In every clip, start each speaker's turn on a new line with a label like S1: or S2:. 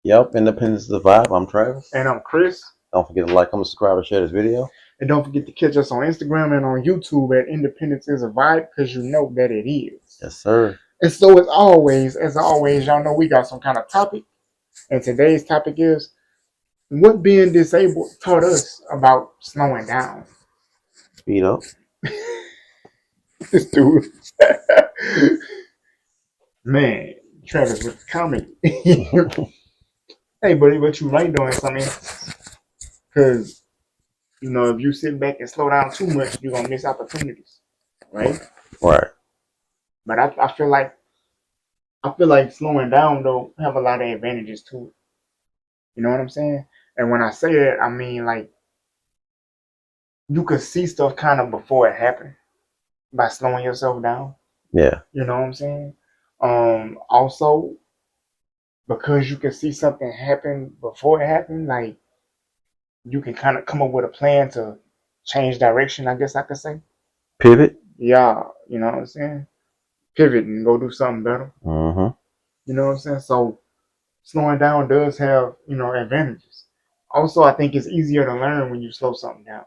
S1: Yep, Independence is the vibe. I'm Travis.
S2: And I'm Chris.
S1: Don't forget to like, comment, subscribe, and share this video.
S2: And don't forget to catch us on Instagram and on YouTube at Independence is a Vibe, because you know that it is.
S1: Yes, sir.
S2: And so as always, y'all know we got some kind of topic. And today's topic is what being disabled taught us about slowing down.
S1: Speed up.
S2: This dude. Man, Travis with the comedy. Hey, buddy, but you right doing something. Because, if you sit back and slow down too much, you're going to miss opportunities. Right?
S1: Right.
S2: But I feel like slowing down though have a lot of advantages to it. You know what I'm saying? And when I say that, I mean like you could see stuff kind of before it happened by slowing yourself down.
S1: Yeah.
S2: You know what I'm saying? Also because you can see something happen before it happened, like you can kind of come up with a plan to change direction. I guess I could say.
S1: Pivot.
S2: Yeah, you know what I'm saying? Pivot and go do something better.
S1: Mm-hmm.
S2: You know what I'm saying? So slowing down does have, advantages. Also, I think it's easier to learn when you slow something down.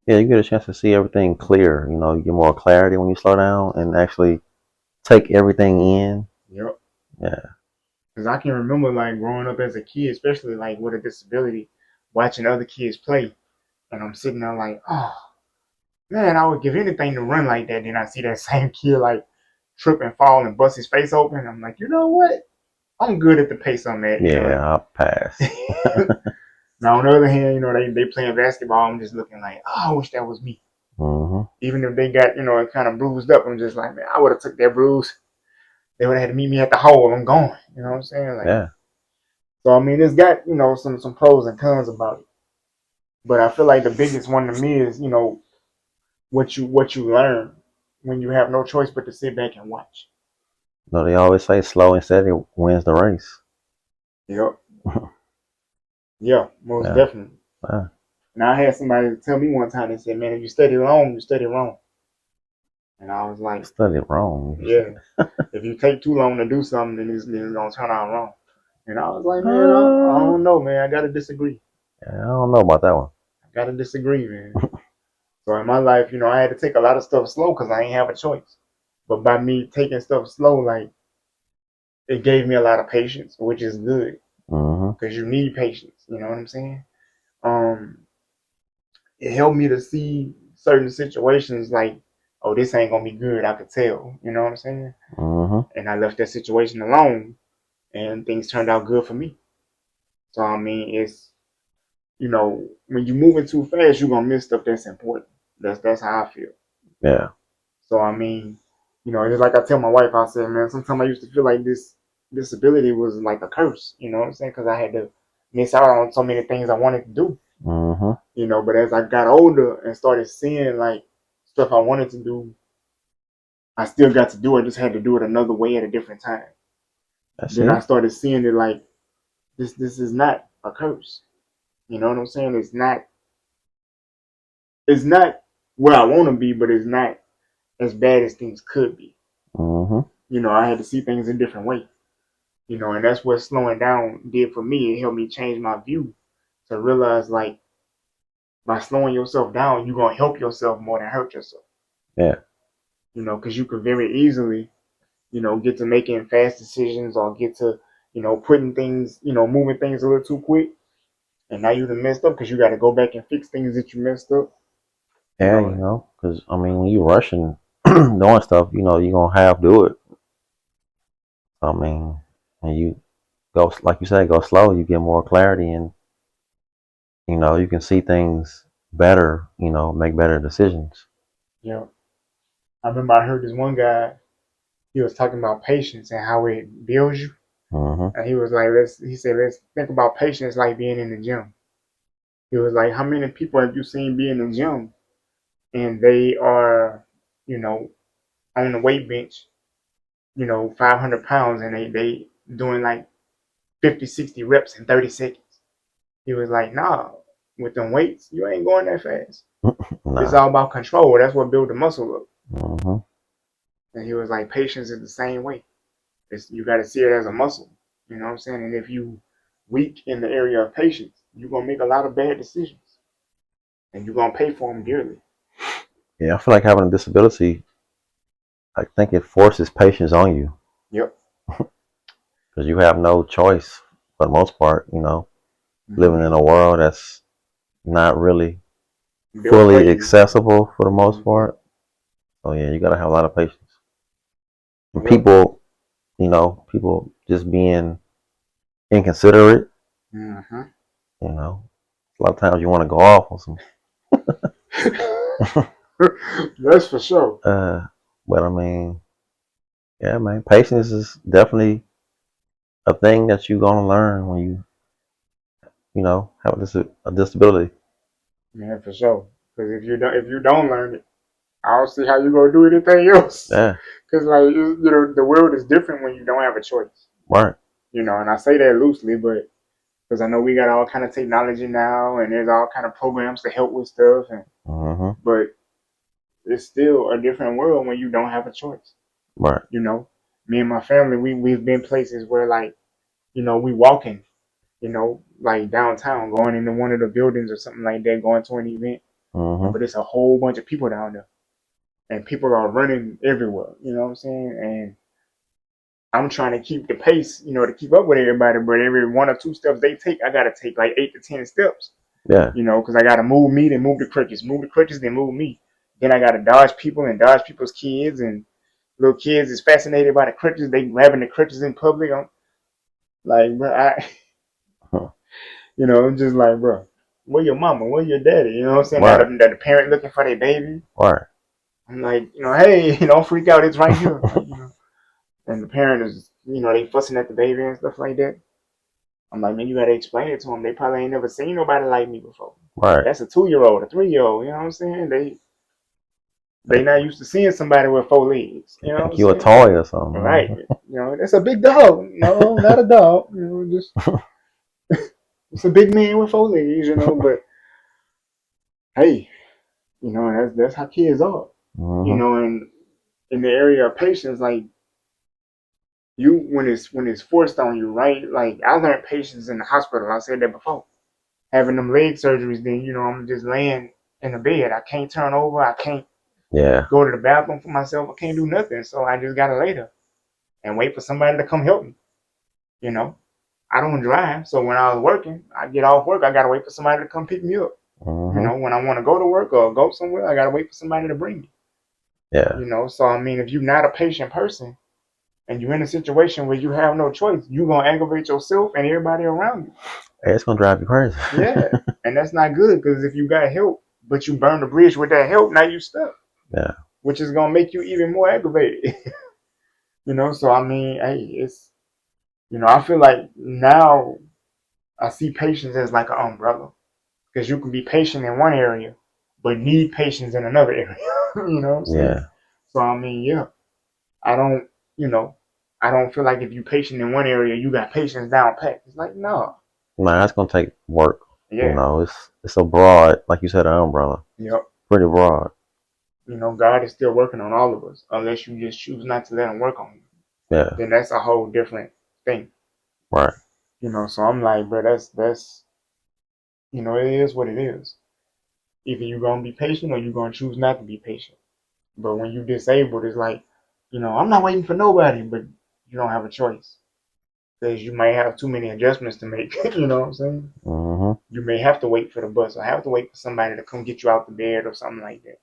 S1: Yeah, you get a chance to see everything clear. You get more clarity when you slow down and actually take everything in.
S2: Yep.
S1: Yeah.
S2: Because I can remember like growing up as a kid, especially like with a disability, watching other kids play, and I'm sitting there like, oh man, I would give anything to run like that. Then I see that same kid like trip and fall and bust his face open. I'm like, you know what? I'm good at the pace I'm at.
S1: Yeah, I'll pass.
S2: Now on the other hand, they playing basketball. I'm just looking like, oh, I wish that was me.
S1: Mm-hmm.
S2: Even if they got it kind of bruised up, I'm just like, man, I would have took that bruise. They would have had to meet me at the hole. I'm going. You know what I'm saying? Like,
S1: Yeah.
S2: so I mean, it's got some pros and cons about it. But I feel like the biggest one to me is what you learn when you have no choice but to sit back and watch.
S1: No, they always say slow and steady wins the race.
S2: Yep. Yeah, most
S1: Yeah.
S2: definitely.
S1: Yeah.
S2: Now I had somebody tell me one time. They said, "Man, if you study long, you study wrong." And I was like,
S1: Studied wrong.
S2: "Yeah, if you take too long to do something, then it's gonna turn out wrong." And I was like, "Man, I
S1: Uh,
S2: don't know, man. I gotta disagree.
S1: yeah, I don't know about that one.
S2: I gotta disagree, man." So in my life, I had to take a lot of stuff slow because I ain't have a choice. But by me taking stuff slow, like it gave me a lot of patience, which is good
S1: Mm-hmm.
S2: because you need patience. You know what I'm saying? Um, it helped me to see certain situations like, oh, this ain't gonna be good. I could tell. You know what I'm saying?
S1: Mm-hmm.
S2: And I left that situation alone, and things turned out good for me. So I mean, it's when you're moving too fast, you're gonna miss stuff that's important. That's how I feel.
S1: Yeah.
S2: So I mean, just like I tell my wife, I said, man, sometimes I used to feel like this disability was like a curse. You know what I'm saying? Because I had to miss out on so many things I wanted to do.
S1: Mm-hmm.
S2: But as I got older and started seeing like stuff I wanted to do, I still got to do it. I just had to do it another way at a different time.
S1: That's
S2: Then I
S1: it.
S2: started seeing it like this is not a curse. You know what I'm saying? It's not where I want to be, but it's not as bad as things could be.
S1: Mm-hmm.
S2: I had to see things a different way. And that's what slowing down did for me. It helped me change my view to realize like by slowing yourself down, you're gonna help yourself more than hurt yourself.
S1: Yeah.
S2: Because you could very easily, get to making fast decisions or get to, putting things, moving things a little too quick, and now you done messed up because you got to go back and fix things that you messed up. You
S1: Yeah,
S2: know,
S1: because I mean, when you rushing doing stuff, you're gonna have to do it. I mean, and you go like you say, go slow, you get more clarity, and you can see things better. Make better decisions.
S2: yeah. I remember I heard this one guy. He was talking about patience and how it builds you.
S1: Mm-hmm.
S2: And he was like, let's think about patience like being in the gym. He was like, how many people have you seen be in the gym and they are, you know, on the weight bench, 500 pounds and they doing like 50, 60 reps in 30 seconds. He was like, nah, with them weights, you ain't going that fast. It's
S1: Nah.
S2: all about control. That's what build the muscle up.
S1: Mm-hmm.
S2: And he was like, patience is the same way. You got to see it as a muscle. You know what I'm saying? And if you weak in the area of patience, you're gonna make a lot of bad decisions, and you're gonna pay for them dearly.
S1: Yeah, I feel like having a disability, I think it forces patience on you
S2: Yep.
S1: because you have no choice for the most part, living in
S2: Mm-hmm.
S1: a world that's not really
S2: Built for
S1: fully
S2: you.
S1: accessible for the most
S2: Mm-hmm.
S1: part. So yeah, you gotta have a lot of patience. And
S2: Yep.
S1: people just being inconsiderate,
S2: Mm-hmm.
S1: a lot of times you want to go off on some.
S2: That's for sure.
S1: But I mean, yeah, man, patience is definitely a thing that you're gonna learn when have a disability.
S2: Man, for sure. Because if you don't learn it, I don't see how you gonna do anything else.
S1: Yeah,
S2: Because like the world is different when you don't have a choice.
S1: right.
S2: And I say that loosely, but because I know we got all kind of technology now, and there's all kind of programs to help with stuff,
S1: Mm-hmm.
S2: but it's still a different world when you don't have a choice.
S1: Right.
S2: You know, Me and my family, we've been places where like we walking, like downtown, going into one of the buildings or something like that, going to an event,
S1: Mm-hmm.
S2: but it's a whole bunch of people down there, and people are running everywhere. You know what I'm saying? And I'm trying to keep the pace, to keep up with everybody. But every one or two steps they take, I gotta take like 8 to 10 steps.
S1: Yeah.
S2: Because I gotta move me, then move the crutches, then move me. Then I gotta dodge people and dodge people's kids, and little kids is fascinated by the crutches. They grabbing the crutches in public. I'm like, bro,
S1: Huh.
S2: I'm just like, bro, where your mama? Where your daddy? You know what I'm saying? Now
S1: Right.
S2: the parent looking for their baby.
S1: Right.
S2: I'm like, hey, don't freak out. It's right here. Like. And the parent is, they fussing at the baby and stuff like that. I'm like, man, you gotta explain it to them. They probably ain't never seen nobody like me before.
S1: Right.
S2: That's a 2-year old, a 3-year old. You know what I'm saying? They
S1: They,
S2: not used to seeing somebody with 4 legs.
S1: they
S2: You know what I'm
S1: think you a
S2: saying?
S1: toy or something.
S2: Right.
S1: Mm-hmm.
S2: That's a big dog. No, not a dog. Just it's a big man with 4 legs. But hey, that's how kids are.
S1: Mm-hmm.
S2: And in the area of patience, like you when it's forced on you, right? Like I learned patience in the hospital. I said that before. Having them leg surgeries, then I'm just laying in the bed. I can't turn over. I can't
S1: Yeah.
S2: go to the bathroom for myself. I can't do nothing. So I just gotta lay there and wait for somebody to come help me. You know, I don't drive, so when I was working, I get off work. I gotta wait for somebody to come pick me up.
S1: Mm-hmm.
S2: When I want to go to work or go somewhere, I gotta wait for somebody to bring me.
S1: Yeah.
S2: So I mean, if you're not a patient person and you're in a situation where you have no choice, you're gonna aggravate yourself and everybody around you.
S1: Hey, it's gonna drive you crazy.
S2: Yeah, and that's not good because if you got help, but you burn the bridge with that help, now you stuck,
S1: Yeah.
S2: which is gonna make you even more aggravated. So I mean, hey, I feel like now I see patience as like an umbrella because you can be patient in one area, but need patience in another area. You know what I'm saying?
S1: Yeah.
S2: So I mean, yeah, I don't, you know, I don't feel like if you patient in one area, you got patience down pat. It's like no,
S1: Man, that's gonna take work.
S2: yeah,
S1: It's a broad, like you said, an umbrella.
S2: yep.
S1: Pretty broad.
S2: God is still working on all of us, unless you just choose not to let him work on you.
S1: Yeah.
S2: Then that's a whole different thing.
S1: Right.
S2: So I'm like, bro, that's it is what it is. Either you're gonna be patient or you're gonna choose not to be patient. But when you disabled, it's like, I'm not waiting for nobody, but you don't have a choice because you might have too many adjustments to make. You know what I'm saying?
S1: Mm-hmm.
S2: You may have to wait for the bus or have to wait for somebody to come get you out the bed or something like that.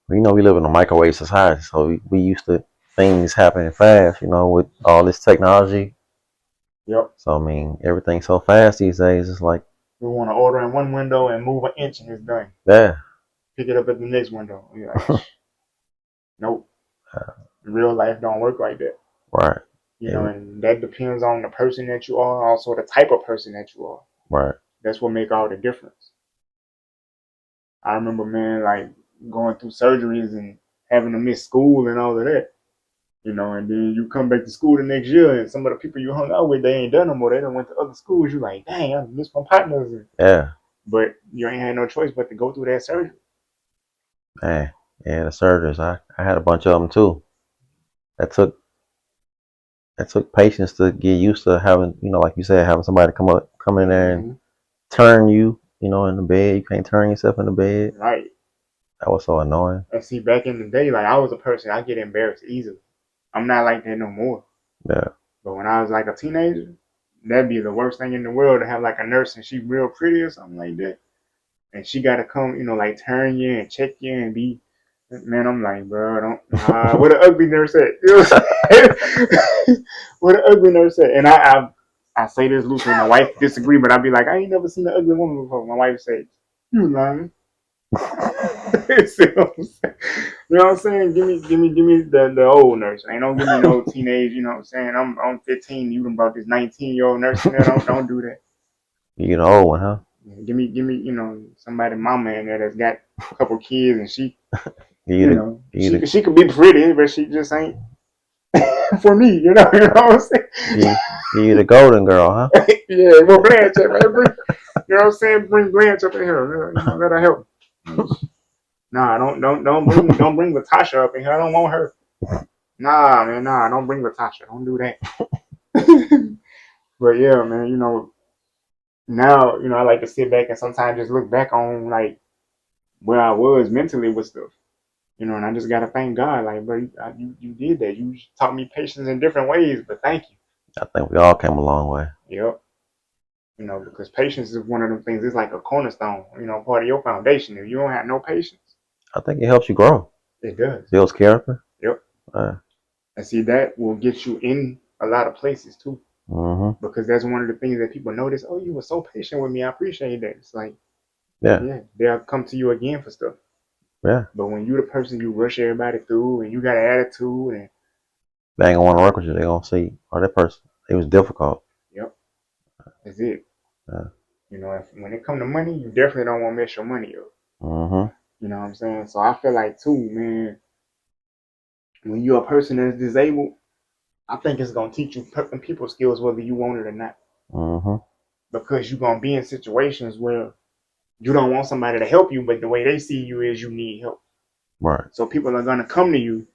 S1: We live in a microwave society, so we used to things happening fast. With all this technology.
S2: Yep.
S1: So I mean, everything's so fast these days. It's like,
S2: We want to order in one window and move an inch and it's done.
S1: yeah.
S2: Pick it up at the next window. You're like, nope. Real life don't work like that.
S1: Right.
S2: And that depends on the person that you are, also the type of person that you are.
S1: Right.
S2: That's what make all the difference. I remember, man, like going through surgeries and having to miss school and all of that. And then you come back to school the next year, and some of the people you hung out with, they ain't done no more. They done went to other schools. You like, dang, I missed my partners.
S1: Yeah.
S2: But you ain't had no choice but to go through that surgery.
S1: Man. Yeah, the surgeries. I had a bunch of them too. That took it took patience to get used to having, like you said, having somebody come in there and
S2: Hmm.
S1: turn you, in the bed. You can't turn yourself in the bed.
S2: Right.
S1: That was so annoying.
S2: And see, back in the day, like I was a person, I get embarrassed easily. I'm not like that no more.
S1: Yeah.
S2: But when I was like a teenager, that'd be the worst thing in the world to have like a nurse and she real pretty or something like that. And she gotta come, like turn you and check you and be, man, I'm like, bro, don't, nah, where the ugly nurse at? You know what I'm saying? Where the ugly nurse at? And I say this loosely, my wife disagree, but I'd be like, I ain't never seen an ugly woman before. My wife said, you lying. See what I'm saying? You know what I'm saying? Give me the old nurse. Ain't don't give me no teenage. You know what I'm saying? I'm 15. You done brought this 19-year-old nurse in there. Don't do that.
S1: You get an old one, huh?
S2: Give me somebody mama in there that's got a couple kids and she
S1: Give you the, give you the,
S2: she could be pretty but she just ain't for me. You know what I'm saying?
S1: give you the golden girl, huh?
S2: Yeah, well Blanche, man, you know what I'm saying? Bring Blanche up in here. Let her help. Nah, don't bring Latasha up in here. I don't want her. Nah, man, nah, don't bring Latasha. Don't do that. But yeah, man, now, I like to sit back and sometimes just look back on like where I was mentally with stuff. And I just gotta thank God, like, bro, you did that. You taught me patience in different ways, but thank you.
S1: I think we all came a long way.
S2: Yep. Because patience is one of them things. It's like a cornerstone. Part of your foundation. If you don't have no patience,
S1: I think it helps you grow,
S2: it does.
S1: builds character.
S2: Yep.
S1: Uh,
S2: And see, that will get you in a lot of places too.
S1: mm-hmm.
S2: Because that's one of the things that people notice. Oh, you were so patient with me. I appreciate that. It's like,
S1: Yeah,
S2: yeah, they'll come to you again for stuff.
S1: yeah.
S2: But when you the person you rush everybody through and you got an attitude and
S1: They ain't gonna want to work with you. They gonna see, oh, that person, it was difficult.
S2: yep, that's it.
S1: Yeah.
S2: When it come to money, you definitely don't want to mess your money up.
S1: Mm-hmm.
S2: You know what I'm saying? So I feel like too, man, when you're a person that's disabled, I think it's gonna teach you people skills whether you want it or not.
S1: Mm-hmm.
S2: Because you're gonna be in situations where you don't want somebody to help you, but the way they see you is you need help.
S1: Right.
S2: So people are gonna come to you,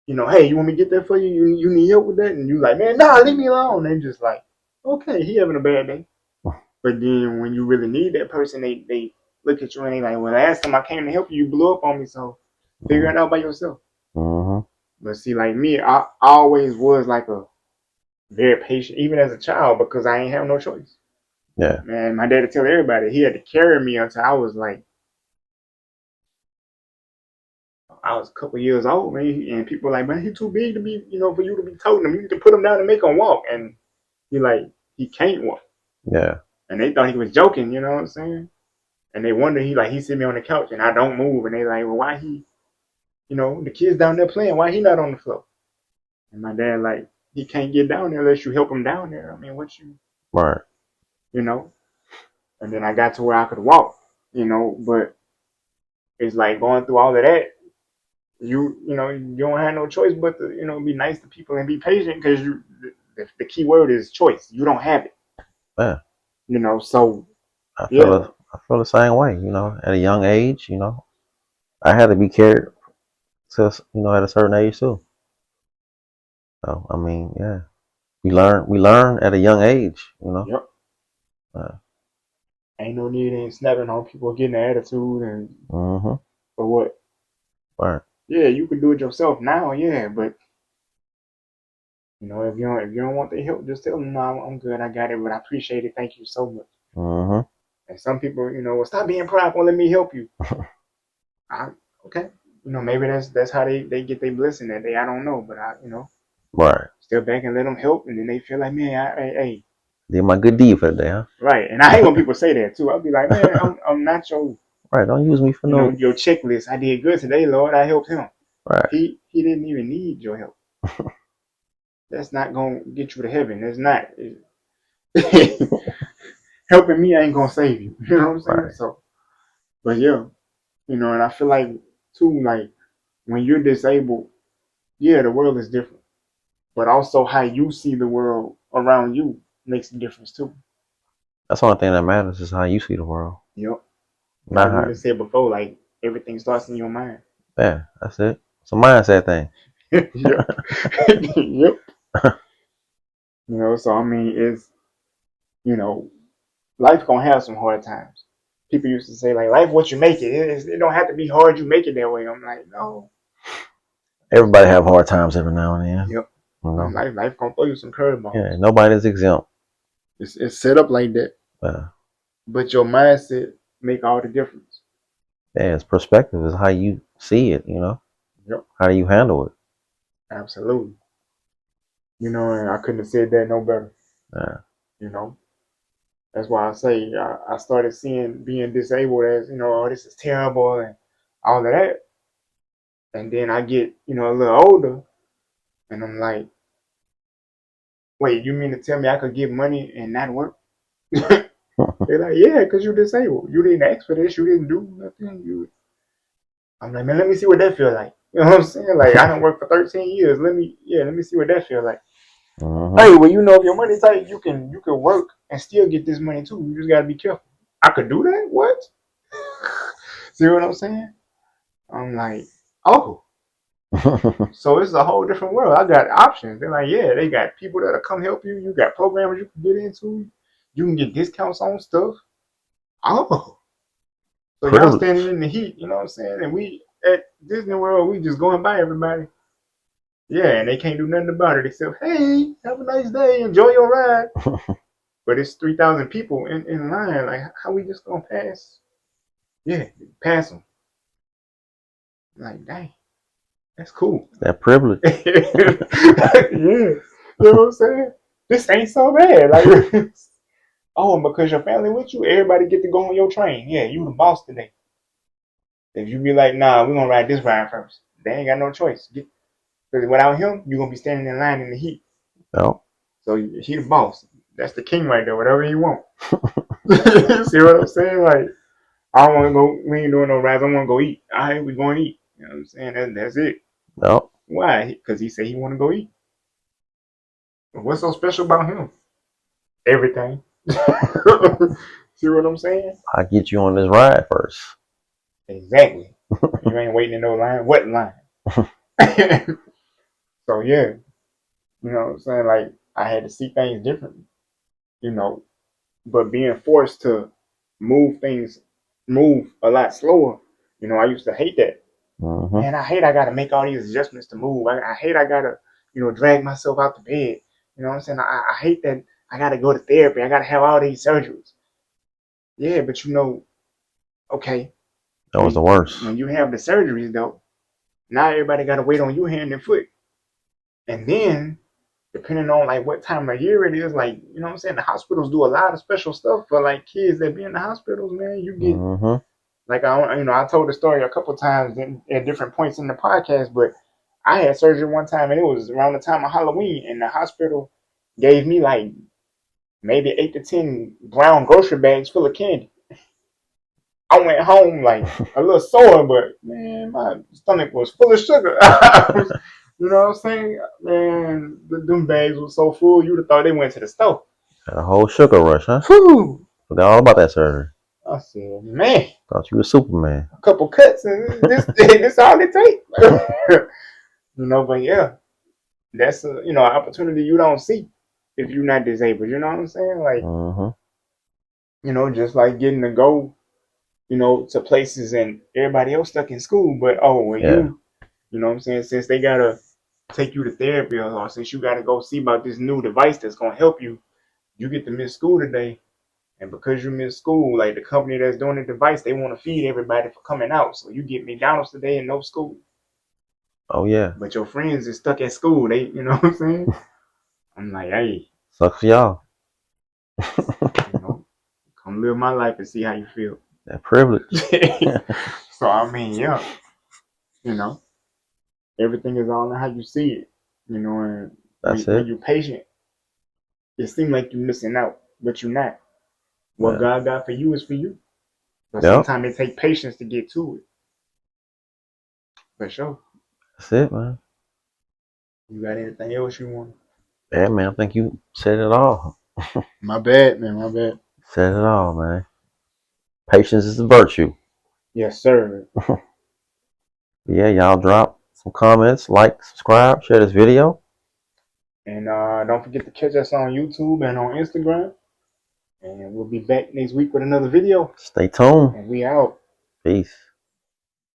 S2: hey, you want me to get that for you? You need help with that? And you like, man, nah, leave me alone. They just like, okay, he having a bad day. But then when you really need that person, they look at you and they like, well, last time I came to help you, you blew up on me, so figure it out by yourself.
S1: Mm-hmm.
S2: But see, like me, I always was like a very patient, even as a child, because I ain't have no choice.
S1: Yeah.
S2: Man, my dad would tell everybody he had to carry me until I was like, I was a couple years old, man. And people were like, man, he too big to be, for you to be toting him. You need to put him down and make him walk. And he can't walk.
S1: Yeah.
S2: And they thought he was joking, you know what I'm saying? And they wonder, he sit me on the couch and I don't move. And they like, well, why the kids down there playing, why he not on the floor? And my dad like, he can't get down there unless you help him down there. I mean,
S1: Right.
S2: you know? And then I got to where I could walk, but it's like going through all of that. You don't have no choice but to, be nice to people and be patient because the key word is choice. You don't have it,
S1: Yeah.
S2: so
S1: I feel
S2: yeah.
S1: it. I feel the same way. At a young age, I had to be cared to, at a certain age too. So I mean, yeah, we learn at a young age.
S2: Yep.
S1: Uh,
S2: Ain't no need in snapping on people getting an attitude and
S1: mm-hmm.
S2: for what?
S1: Right.
S2: Yeah, you can do it yourself now, yeah, but if you don't want their help, just tell them, no, I'm good, I got it, but I appreciate it, thank you so much.
S1: Mm-hmm.
S2: And some people, well, stop being prideful, let me help you. I Okay, maybe that's how they get their blessing that day. I don't know, but
S1: Right.
S2: step back and let them help, and then they feel like, man, hey,
S1: Did my good deed for the day, huh?
S2: right. And I hate when people say that too. I'll be like, man, I'm not your
S1: Right. Don't use me for no.
S2: your checklist. I did good today, Lord. I helped him.
S1: Right.
S2: He didn't even need your help. That's not gonna get you to heaven. That's not helping me ain't gonna save you. You know what I'm saying?
S1: Right.
S2: So, but yeah, and I feel like too, like when you're disabled, yeah, the world is different, but also how you see the world around you makes a difference too.
S1: That's the only thing that matters is how you see the world.
S2: Yep.
S1: Not
S2: Like we
S1: how.
S2: just said before, like everything starts in your mind.
S1: Yeah. That's it. It's a mindset thing.
S2: Yep. Yep. So I mean, it's you know, life gonna have some hard times. People used to say like, life what you make it. It don't have to be hard. You make it that way. I'm like, no.
S1: Everybody have hard times every now and then.
S2: Yep.
S1: You know.
S2: Life gonna throw you some curveballs.
S1: Yeah, nobody's exempt.
S2: It's set up like that.
S1: Uh,
S2: But your mindset make all the difference.
S1: yeah, it's perspective. Is how you see it. You know.
S2: Yep.
S1: How do you handle it?
S2: Absolutely. And I couldn't have said that no better.
S1: Yeah.
S2: You know. That's why I say I started seeing being disabled as, oh, this is terrible and all of that. And then I get, a little older and I'm like, wait, you mean to tell me I could get money and not work? They're like, yeah, because you're disabled. You didn't ask for this. You didn't do nothing. I'm like, man, let me see what that feel like. You know what I'm saying? Like, I don't work for 13 years. Let me see what that feel like. Hey, well, if your money's tight, you can work and still get this money too. You just gotta be careful. I could do that? What? See what I'm saying? I'm like, oh, so it's a whole different world. I got options. They're like, yeah, they got people that'll come help you. You got programs you can get into. You can get discounts on stuff. Oh, so y'all standing
S1: Privilege.
S2: in the heat, you know what I'm saying? And we at Disney World, we just going by everybody. Yeah, and they can't do nothing about it except, hey, have a nice day, enjoy your ride. But it's 3,000 people in line. Like, how we just gonna pass? Yeah, pass them. Like, dang, that's cool.
S1: That privilege.
S2: Yeah, you know what I'm saying? This ain't so bad. Like, oh, and because your family with you, everybody get to go on your train. Yeah, you the boss today. If you be like, nah, we're gonna ride this ride first, they ain't got no choice. Because without him, you're gonna be standing in line in the heat.
S1: No.
S2: So he the boss. That's the king right there. Whatever he want. See what I'm saying? Like, I don't want to go. We ain't doing no rides. I want to go eat. All right, we going to eat. You know what I'm saying? That's it.
S1: No.
S2: Why? Because he said he want to go eat. What's so special about him? Everything. See what I'm saying?
S1: I get you on this ride first.
S2: Exactly. You ain't waiting in no line. What line? So yeah, you know what I'm saying? Like, I had to see things differently. You know, but being forced to move things, move a lot slower. I used to hate that. Man, I hate I gotta make all these adjustments to move. I hate I gotta, drag myself out the bed. You know what I'm saying? I hate that I gotta go to therapy. I gotta have all these surgeries. Yeah, but okay,
S1: That was the worst.
S2: when you have the surgeries though, now everybody gotta wait on your hand and foot. And then depending on like what time of year it is, like, you know what I'm saying, the hospitals do a lot of special stuff for like kids that be in the hospitals, man. You get like I told the story a couple times at different points in the podcast, but I had surgery one time and it was around the time of Halloween, and the hospital gave me like maybe 8 to 10 brown grocery bags full of candy. I went home like a little sore, but man, my stomach was full of sugar. You know what I'm saying? Man, them bags were so full, you'd have thought they went to the store.
S1: Had a whole sugar rush, huh?
S2: Whew.
S1: Forgot all about that surgery.
S2: I said, man,
S1: Thought you were Superman.
S2: a couple cuts and this all it takes. But yeah, that's an opportunity you don't see if you're not disabled. You know what I'm saying? Like, just like getting to go, to places and everybody else stuck in school. But you know what I'm saying? Since they gotta take you to therapy, or since you gotta go see about this new device that's gonna help you, you get to miss school today. And because you miss school, like the company that's doing the device, they want to feed everybody for coming out. So you get McDonald's today and no school.
S1: Oh yeah.
S2: But your friends is stuck at school. They, you know what I'm saying? I'm like, hey,
S1: sucks for y'all.
S2: Come live my life and see how you feel.
S1: That privilege.
S2: So I mean, yeah, everything is all in how you see it. And when you're patient, it seems like you're missing out, but you're not. What God got for you is for you. But sometimes it takes patience to get to it. For sure.
S1: That's it, man.
S2: You got anything else you want?
S1: Yeah, man. I think you said it all.
S2: My bad, man. My bad.
S1: Said it all, man. Patience is a virtue.
S2: Yes, sir.
S1: Yeah, y'all drop some comments, like, subscribe, share this video.
S2: And don't forget to catch us on YouTube and on Instagram. And we'll be back next week with another video.
S1: Stay tuned.
S2: And we out.
S1: Peace.